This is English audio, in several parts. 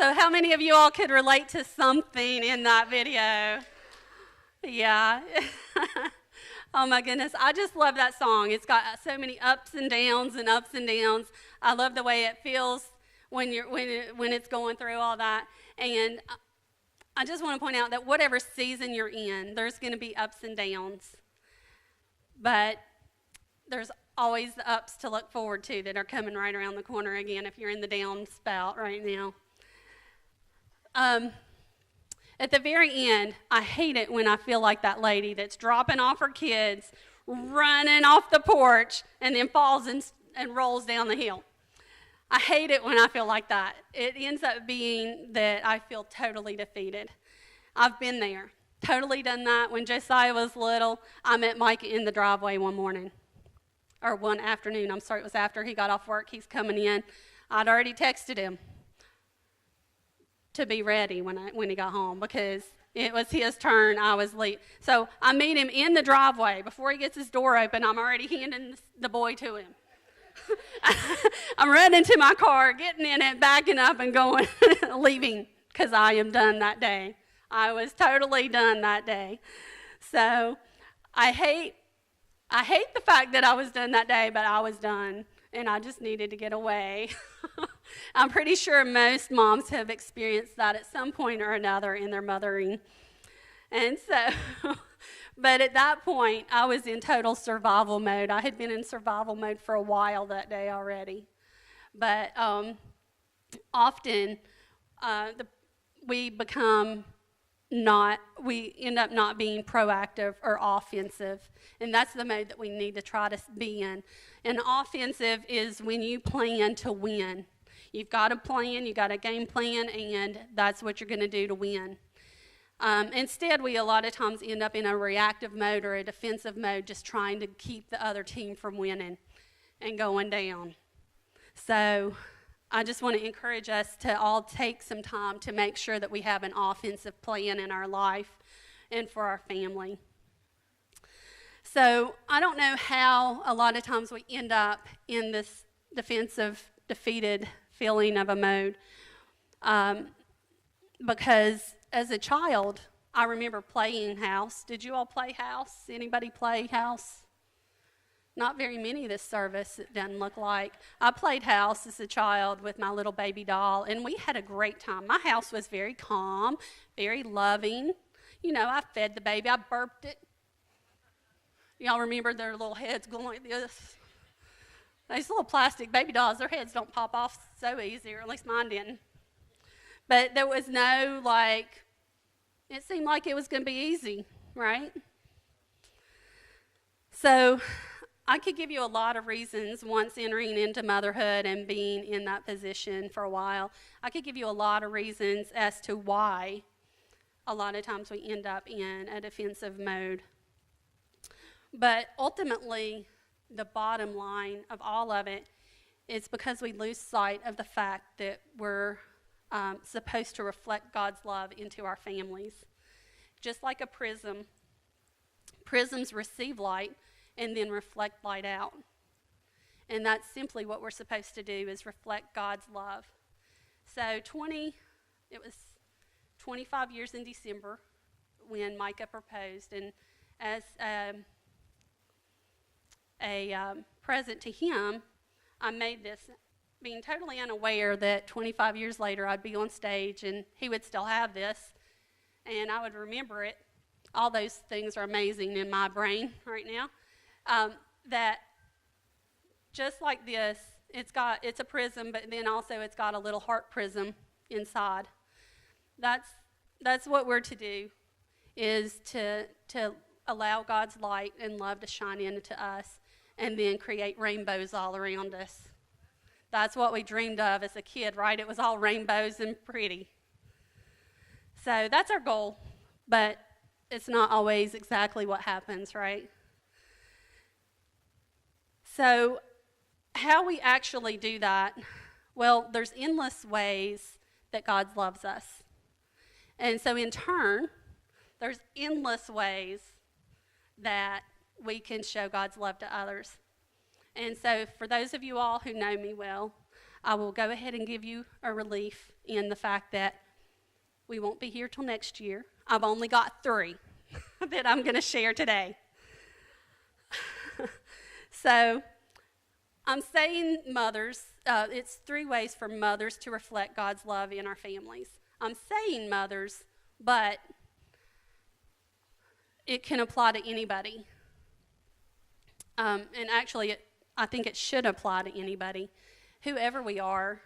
So how many of you all could relate to something in that video? Yeah. Oh my goodness, I just love that song. It's got so many ups and downs and ups and downs. I love the way it feels when it's going through all that. And I just want to point out that whatever season you're in, there's going to be ups and downs. But there's always the ups to look forward to that are coming right around the corner again if you're in the down spout right now. At the very end, I hate it when I feel like that lady that's dropping off her kids, running off the porch, and then falls and rolls down the hill. I hate it when I feel like that. It ends up being that I feel totally defeated. I've been there, totally done that. When Josiah was little, I met Mike in the driveway one afternoon. I'm sorry, it was after he got off work. He's coming in. I'd already texted him to be ready when he got home because it was his turn. I was late. So I meet him in the driveway. Before he gets his door open, I'm already handing the boy to him. I'm running to my car, getting in it, backing up and going, leaving because I am done that day. I was totally done that day. So I hate the fact that I was done that day, but I was done. And I just needed to get away. I'm pretty sure most moms have experienced that at some point or another in their mothering. And so, but at that point, I was in total survival mode. I had been in survival mode for a while that day already. But often, we end up not being proactive or offensive. And that's the mode that we need to try to be in. And offensive is when you plan to win. You've got a plan, you've got a game plan, and that's what you're going to do to win. Instead, we a lot of times end up in a reactive mode or a defensive mode, just trying to keep the other team from winning and going down. So I just want to encourage us to all take some time to make sure that we have an offensive plan in our life and for our family. So I don't know how a lot of times we end up in this defensive, defeated feeling of a mode. Because as a child, I remember playing house. Did you all play house? Anybody play house? Not very many this service, it doesn't look like. I played house as a child with my little baby doll, and we had a great time. My house was very calm, very loving. You know, I fed the baby, I burped it. Y'all remember their little heads going like this? These little plastic baby dolls, their heads don't pop off so easy, or at least mine didn't. But there was no, it seemed like it was going to be easy, right? So I could give you a lot of reasons once entering into motherhood and being in that position for a while. I could give you a lot of reasons as to why a lot of times we end up in a defensive mode. But ultimately, the bottom line of all of it is because we lose sight of the fact that we're supposed to reflect God's love into our families. Just like a prism, prisms receive light and then reflect light out. And that's simply what we're supposed to do, is reflect God's love. So it was 25 years in December when Micah proposed, and as a present to him, I made this, being totally unaware that 25 years later I'd be on stage and he would still have this and I would remember it. All those things are amazing in my brain right now. That just like this, it's a prism, but then also it's got a little heart prism inside. That's what we're to do, is to allow God's light and love to shine into us and then create rainbows all around us. That's what we dreamed of as a kid, right? It was all rainbows and pretty. So that's our goal, but it's not always exactly what happens, right? So how we actually do that, well, there's endless ways that God loves us. And so in turn, there's endless ways that we can show God's love to others. And so for those of you all who know me well, I will go ahead and give you a relief in the fact that we won't be here till next year. I've only got 3 that I'm going to share today. So I'm saying mothers, it's 3 ways for mothers to reflect God's love in our families. I'm saying mothers, but it can apply to anybody. And actually, I think it should apply to anybody, whoever we are,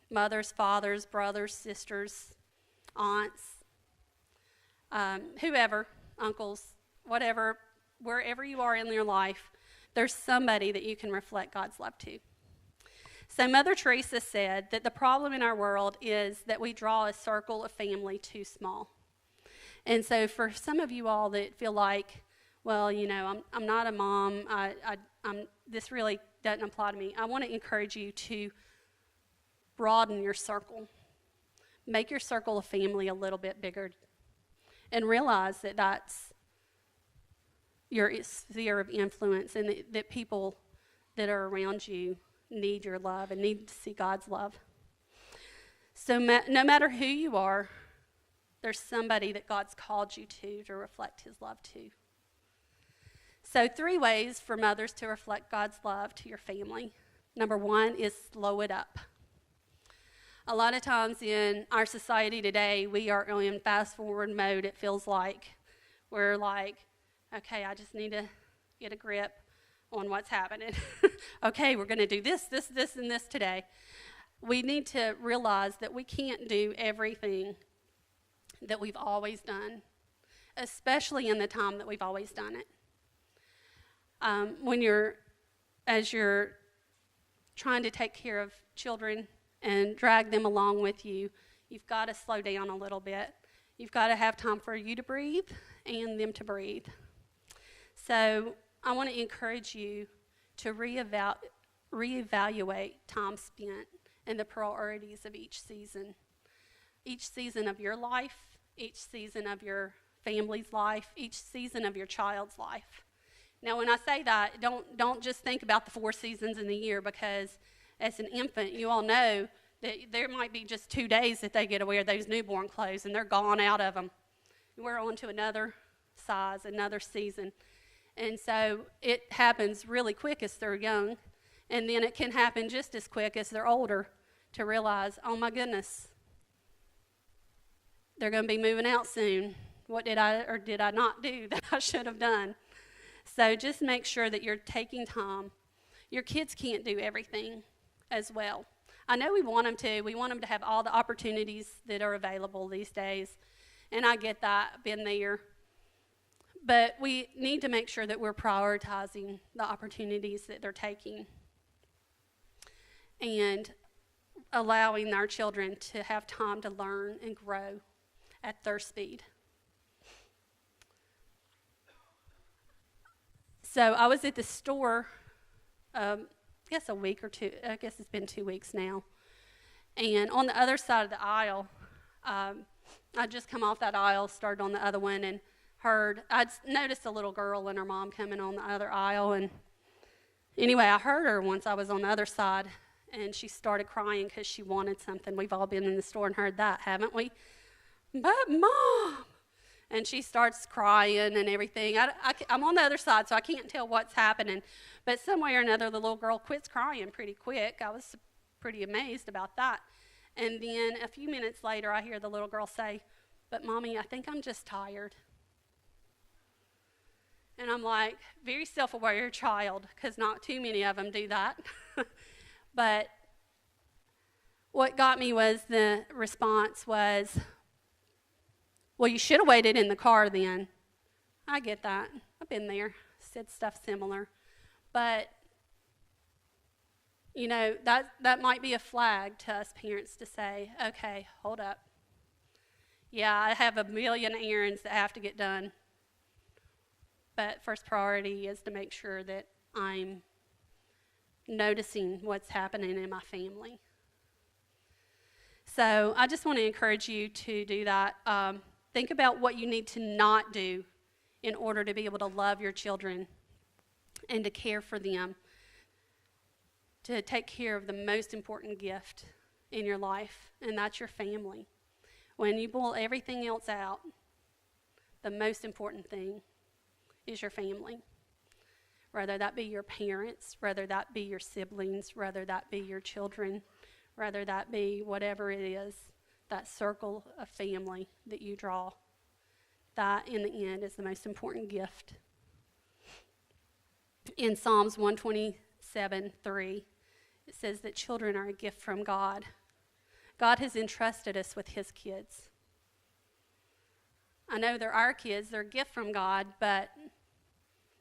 mothers, fathers, brothers, sisters, aunts, whoever, uncles, whatever, wherever you are in your life, there's somebody that you can reflect God's love to. So Mother Teresa said that the problem in our world is that we draw a circle of family too small. And so for some of you all that feel like, well, you know, I'm not a mom, this really doesn't apply to me, I want to encourage you to broaden your circle. Make your circle of family a little bit bigger and realize that that's your sphere of influence and that people that are around you need your love and need to see God's love. So no matter who you are, there's somebody that God's called you to reflect his love to. So 3 ways for mothers to reflect God's love to your family. Number 1 is slow it up. A lot of times in our society today, we are in fast forward mode, it feels like. We're like, okay, I just need to get a grip on what's happening. Okay, we're going to do this, and this today. We need to realize that we can't do everything that we've always done, especially in the time that we've always done it. As you're trying to take care of children and drag them along with you, you've got to slow down a little bit. You've got to have time for you to breathe and them to breathe. So I want to encourage you to reevaluate time spent and the priorities of each season of your life, each season of your family's life, each season of your child's life. Now, when I say that, don't just think about the 4 seasons in the year, because as an infant, you all know that there might be just 2 days that they get to wear those newborn clothes, and they're gone out of them. We're on to another size, another season. And so it happens really quick as they're young, and then it can happen just as quick as they're older to realize, oh my goodness, they're going to be moving out soon. What did I not do that I should have done? So just make sure that you're taking time. Your kids can't do everything as well. I know we want them to. We want them to have all the opportunities that are available these days. And I get that, I've been there. But we need to make sure that we're prioritizing the opportunities that they're taking and allowing our children to have time to learn and grow at their speed. So I was at the store, I guess a week or 2, I guess it's been 2 weeks now. And on the other side of the aisle, I just come off that aisle, started on the other one, and I'd noticed a little girl and her mom coming on the other aisle. And anyway, I heard her once I was on the other side, and she started crying because she wanted something. We've all been in the store and heard that, haven't we? But Mom! And she starts crying and everything. I'm on the other side, so I can't tell what's happening. But some way or another, the little girl quits crying pretty quick. I was pretty amazed about that. And then a few minutes later, I hear the little girl say, but Mommy, I think I'm just tired. And I'm like, very self-aware child, because not too many of them do that. But what got me was the response was, well, you should have waited in the car then. I get that. I've been there, said stuff similar. But, you know, that might be a flag to us parents to say, okay, hold up. Yeah, I have a million errands that have to get done. But first priority is to make sure that I'm noticing what's happening in my family. So I just want to encourage you to do that. Think about what you need to not do in order to be able to love your children and to care for them, to take care of the most important gift in your life, and that's your family. When you boil everything else out, the most important thing is your family. Whether that be your parents, whether that be your siblings, whether that be your children, whether that be whatever it is, that circle of family that you draw, that in the end is the most important gift. In Psalms 127:3, it says that children are a gift from God. God has entrusted us with his kids. I know they're our kids, they're a gift from God, but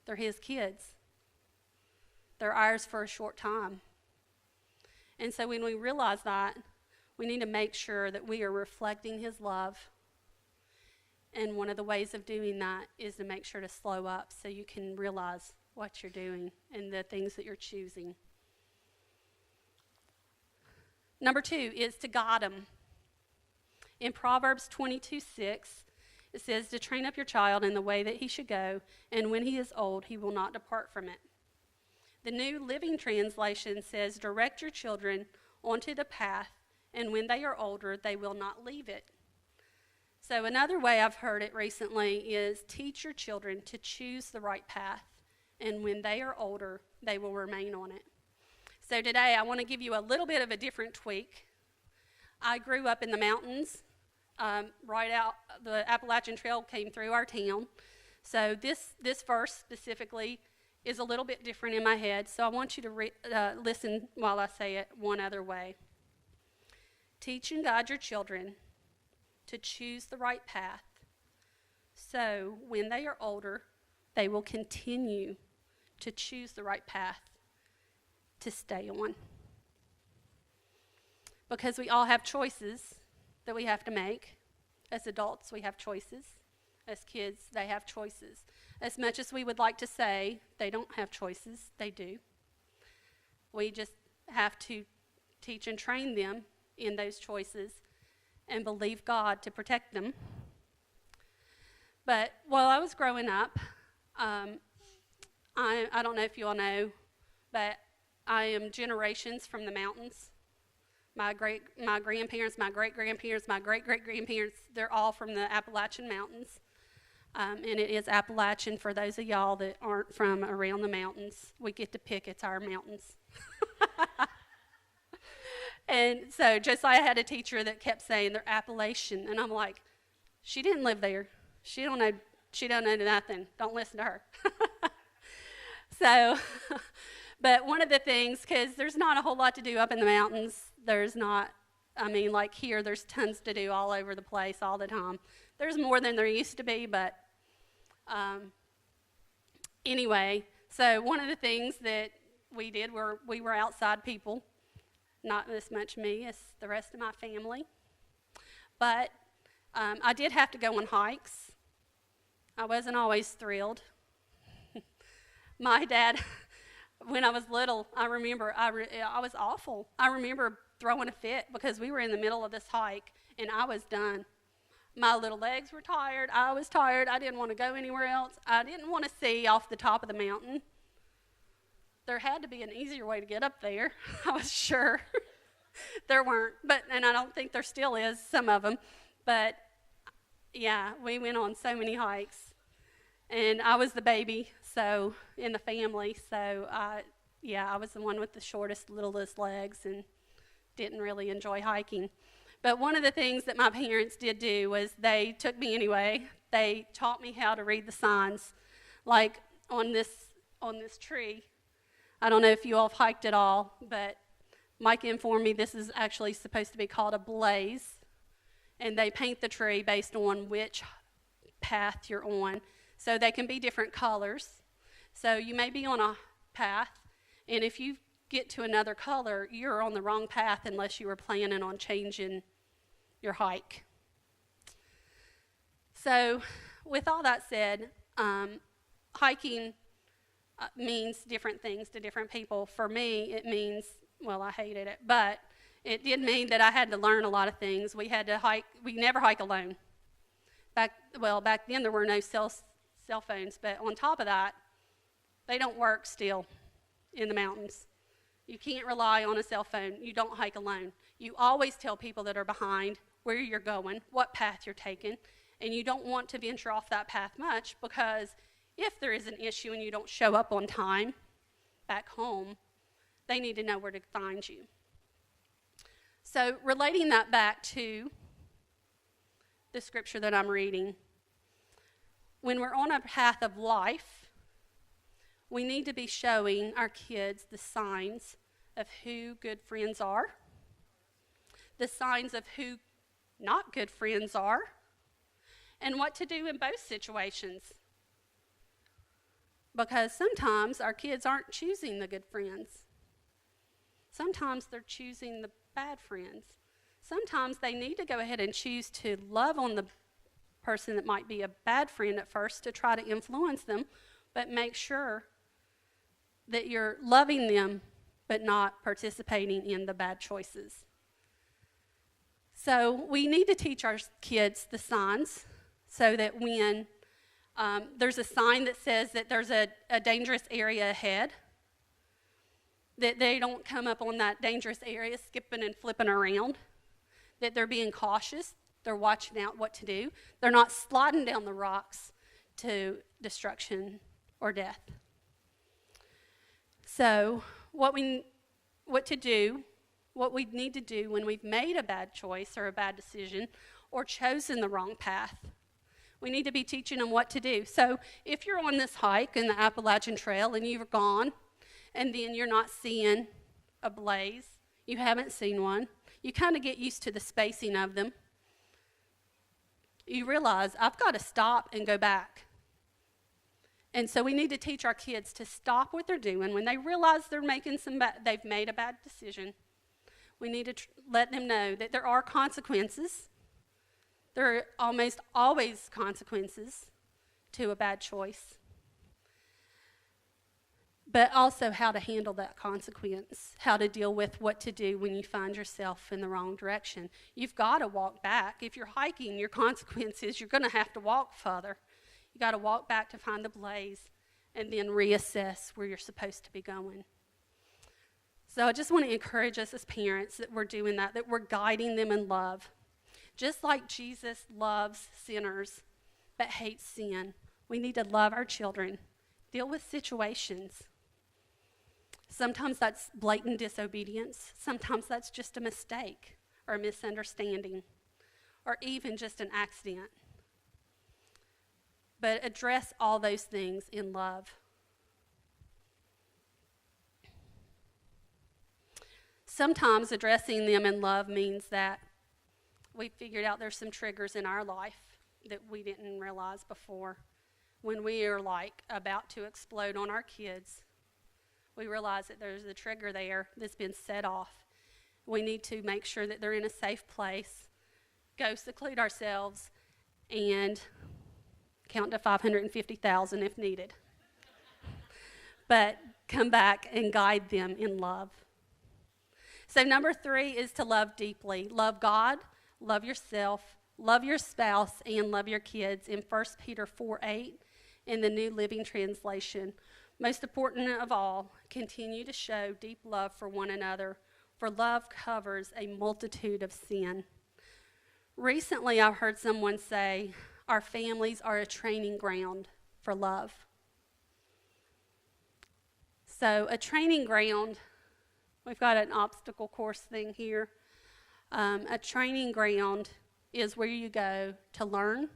they're his kids. They're ours for a short time. And so when we realize that, we need to make sure that we are reflecting his love. And one of the ways of doing that is to make sure to slow up so you can realize what you're doing and the things that you're choosing. Number 2 is to guide them. In Proverbs 22:6, it says to train up your child in the way that he should go, and when he is old, he will not depart from it. The New Living Translation says, direct your children onto the path, and when they are older, they will not leave it. So another way I've heard it recently is teach your children to choose the right path, and when they are older, they will remain on it. So today I want to give you a little bit of a different tweak. I grew up in the mountains, right out the Appalachian Trail came through our town. So this verse specifically is a little bit different in my head, so I want you to listen while I say it one other way. Teach and guide your children to choose the right path, so when they are older, they will continue to choose the right path to stay on. Because we all have choices that we have to make. As adults, we have choices. As kids, they have choices. As much as we would like to say they don't have choices, they do. We just have to teach and train them in those choices and believe God to protect them. But while I was growing up, I don't know if you all know, but I am generations from the mountains. My grandparents, my great-grandparents, my great-great-grandparents, they're all from the Appalachian Mountains. And it is Appalachian for those of y'all that aren't from around the mountains. We get to pick, it's our mountains. And so Josiah had a teacher that kept saying they're Appalachian. And I'm like, she didn't live there. She don't know nothing. Don't listen to her. So, but one of the things, because there's not a whole lot to do up in the mountains. There's not, like here, there's tons to do all over the place all the time. There's more than there used to be, but anyway, so one of the things that we did were we were outside people, not as much me as the rest of my family, but I did have to go on hikes. I wasn't always thrilled. My dad, when I was little, I remember I was awful. I remember throwing a fit because we were in the middle of this hike and I was done. My little legs were tired. I was tired. I didn't want to go anywhere else. I didn't want to see off the top of the mountain. There had to be an easier way to get up there. I was sure. There weren't, and I don't think there still is, some of them. But yeah, we went on so many hikes. And I was the baby, so in the family, so I was the one with the shortest, littlest legs and didn't really enjoy hiking. But one of the things that my parents did do was they took me anyway. They taught me how to read the signs. Like on this tree, I don't know if you all have hiked at all, but Mike informed me this is actually supposed to be called a blaze. And they paint the tree based on which path you're on. So they can be different colors. So you may be on a path, and if you get to another color, you're on the wrong path unless you were planning on changing your hike. So with all that said, hiking means different things to different people. For me, it means, well, I hated it, but it did mean that I had to learn a lot of things. We had to hike. We never hike alone. Back then there were no cell phones, but on top of that, they don't work still in the mountains. You can't rely on a cell phone. You don't hike alone. You always tell people that are behind where you're going, what path you're taking, and you don't want to venture off that path much, because if there is an issue and you don't show up on time back home, they need to know where to find you. So relating that back to the scripture that I'm reading, when we're on a path of life, we need to be showing our kids the signs of who good friends are, the signs of who not good friends are, and what to do in both situations. Because sometimes our kids aren't choosing the good friends. Sometimes they're choosing the bad friends. Sometimes they need to go ahead and choose to love on the person that might be a bad friend at first to try to influence them, but make sure that you're loving them but not participating in the bad choices. So we need to teach our kids the signs so that when there's a sign that says that there's a dangerous area ahead, that they don't come up on that dangerous area skipping and flipping around, that they're being cautious, they're watching out what to do, they're not sliding down the rocks to destruction or death. So what we need to do when we've made a bad choice or a bad decision or chosen the wrong path, we need to be teaching them what to do. So if you're on this hike in the Appalachian Trail and you've gone and then you're not seeing a blaze, you haven't seen one, you kind of get used to the spacing of them. You realize, I've got to stop and go back. And so we need to teach our kids to stop what they're doing. When they realize they've made a bad decision, we need to let them know that there are consequences. There are almost always consequences to a bad choice. But also how to handle that consequence, how to deal with what to do when you find yourself in the wrong direction. You've got to walk back. If you're hiking, your consequence is you're going to have to walk further. You got to walk back to find the blaze and then reassess where you're supposed to be going. So I just want to encourage us as parents that we're doing that we're guiding them in love. Just like Jesus loves sinners but hates sin, we need to love our children, deal with situations. Sometimes that's blatant disobedience. Sometimes that's just a mistake or a misunderstanding or even just an accident. But address all those things in love. Sometimes addressing them in love means that we figured out there's some triggers in our life that we didn't realize before. When we are about to explode on our kids, we realize that there's a trigger there that's been set off. We need to make sure that they're in a safe place, go seclude ourselves, and count to 550,000 if needed. But come back and guide them in love. So number 3 is to love deeply. Love God, love yourself, love your spouse, and love your kids in 1 Peter 4:8 in the New Living Translation. Most important of all, continue to show deep love for one another, for love covers a multitude of sin. Recently, I've heard someone say, our families are a training ground for love. So a training ground, we've got an obstacle course thing here. A training ground is where you go to learn,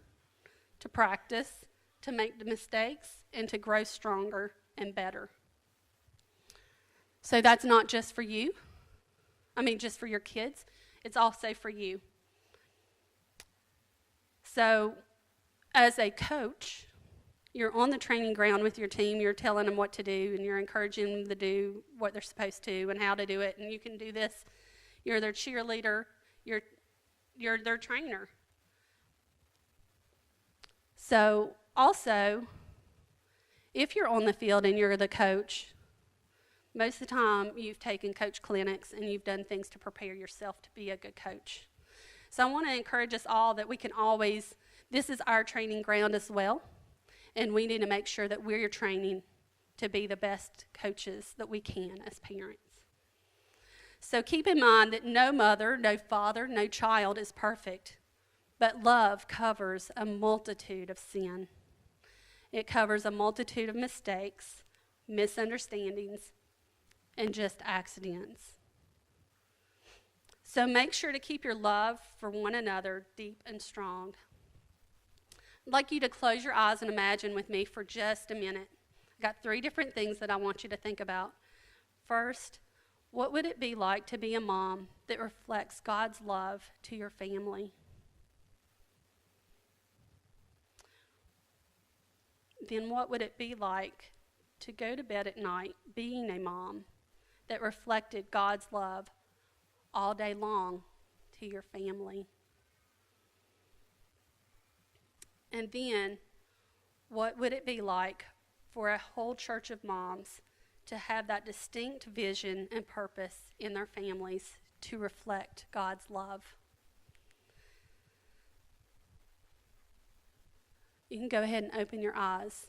to practice, to make the mistakes, and to grow stronger and better. So that's not just for you. Just for your kids. It's also for you. So as a coach, you're on the training ground with your team. You're telling them what to do, and you're encouraging them to do what they're supposed to and how to do it. And you can do this. You're their cheerleader. You're their trainer. So also, if you're on the field and you're the coach, most of the time you've taken coach clinics and you've done things to prepare yourself to be a good coach. So I want to encourage us all that we can always, this is our training ground as well, and we need to make sure that we're training to be the best coaches that we can as parents. So keep in mind that no mother, no father, no child is perfect, but love covers a multitude of sin. It covers a multitude of mistakes, misunderstandings, and just accidents. So make sure to keep your love for one another deep and strong. I'd like you to close your eyes and imagine with me for just a minute. I've got 3 different things that I want you to think about. First, what would it be like to be a mom that reflects God's love to your family? Then what would it be like to go to bed at night being a mom that reflected God's love all day long to your family? And then what would it be like for a whole church of moms to have that distinct vision and purpose in their families to reflect God's love? You can go ahead and open your eyes.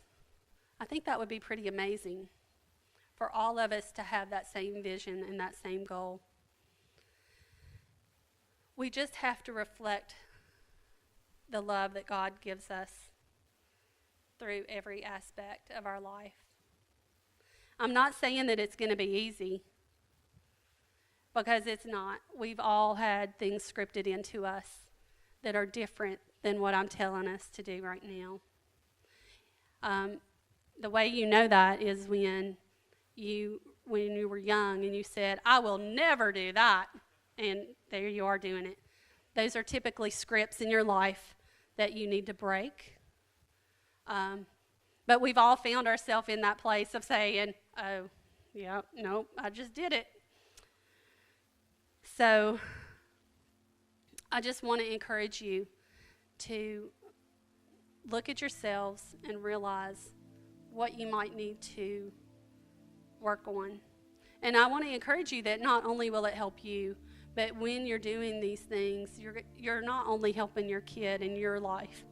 I think that would be pretty amazing for all of us to have that same vision and that same goal. We just have to reflect the love that God gives us through every aspect of our life. I'm not saying that it's going to be easy, because it's not. We've all had things scripted into us that are different than what I'm telling us to do right now. The way you know that is when you were young and you said, "I will never do that," and there you are doing it. Those are typically scripts in your life that you need to break. But we've all found ourselves in that place of saying, "Oh, yeah, no, I just did it." So I just want to encourage you to look at yourselves and realize what you might need to work on. And I want to encourage you that not only will it help you, but when you're doing these things, you're not only helping your kid in your life,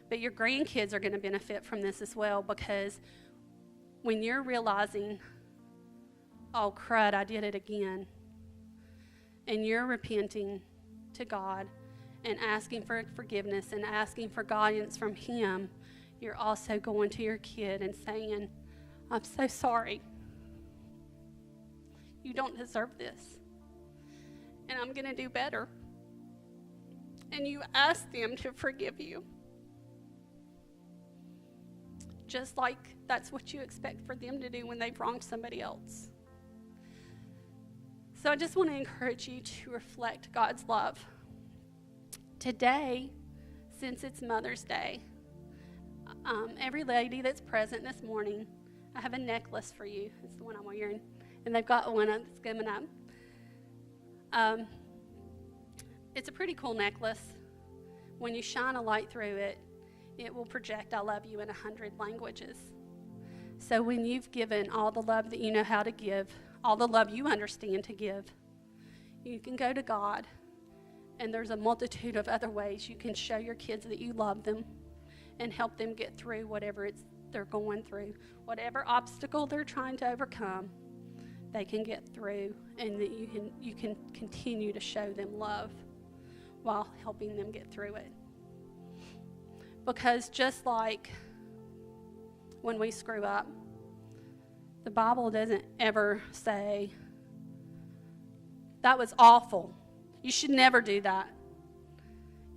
but your grandkids are going to benefit from this as well, because when you're realizing, "Oh, crud, I did it again," and you're repenting to God and asking for forgiveness and asking for guidance from Him, you're also going to your kid and saying, "I'm so sorry. You don't deserve this. And I'm going to do better." And you ask them to forgive you. Just like that's what you expect for them to do when they've wronged somebody else. So I just want to encourage you to reflect God's love. Today, since it's Mother's Day, every lady that's present this morning, I have a necklace for you. It's the one I'm wearing. And they've got one that's coming up. It's a pretty cool necklace. When you shine a light through it, it will project "I love you" in 100 languages. So when you've given all the love that you know how to give, all the love you understand to give, you can go to God, and there's a multitude of other ways you can show your kids that you love them and help them get through whatever they're going through. Whatever obstacle they're trying to overcome, they can get through, and that you can continue to show them love while helping them get through it. Because just like when we screw up, the Bible doesn't ever say, "That was awful. You should never do that."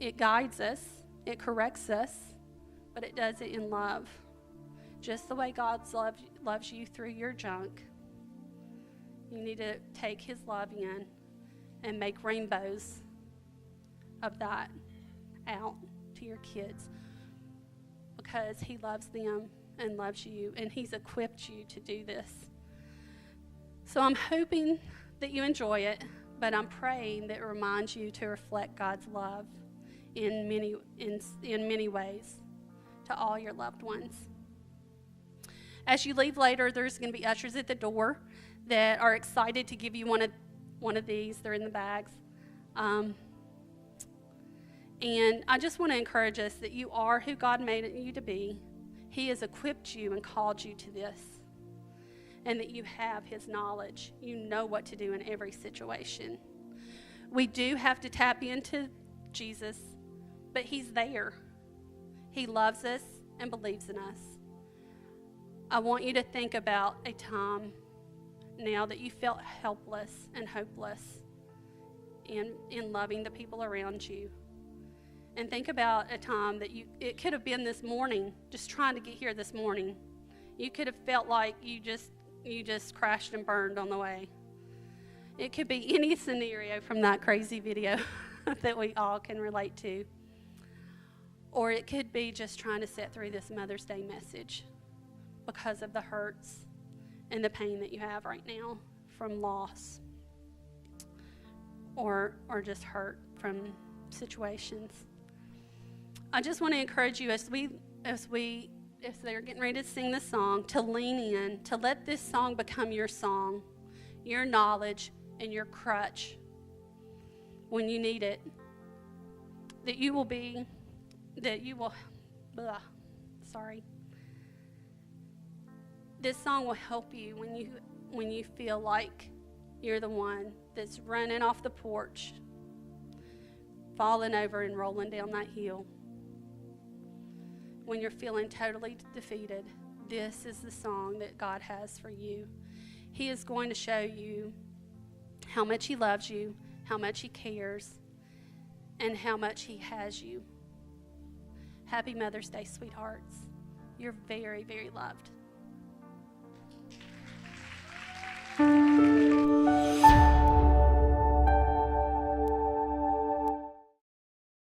It guides us, it corrects us, but it does it in love. Just the way God loves you through your junk, you need to take His love in and make rainbows of that out to your kids, because He loves them and loves you, and He's equipped you to do this. So I'm hoping that you enjoy it, but I'm praying that it reminds you to reflect God's love in many ways to all your loved ones. As you leave later, there's going to be ushers at the door that are excited to give you one of these. They're in the bags. And I just want to encourage us that you are who God made you to be. He has equipped you and called you to this. and that you have his knowledge. You know what to do in every situation. We do have to tap into Jesus, but he's there. He loves us and believes in us. I want you to think about a time now that you felt helpless and hopeless in loving the people around you. And think about a time that it could have been this morning, just trying to get here this morning. You could have felt like you just crashed and burned on the way. It could be any scenario from that crazy video that we all can relate to. Or it could be just trying to sit through this Mother's Day message because of the hurts and the pain that you have right now from loss or just hurt from situations. I just want to encourage you as they're getting ready to sing this song, to lean in, to let this song become your song, your knowledge, and your crutch when you need it. This song will help you when you feel like you're the one that's running off the porch, falling over and rolling down that hill. When you're feeling totally defeated, this is the song that God has for you. He is going to show you how much he loves you, how much he cares, and how much he has you. Happy Mother's Day, sweethearts. You're very, very loved.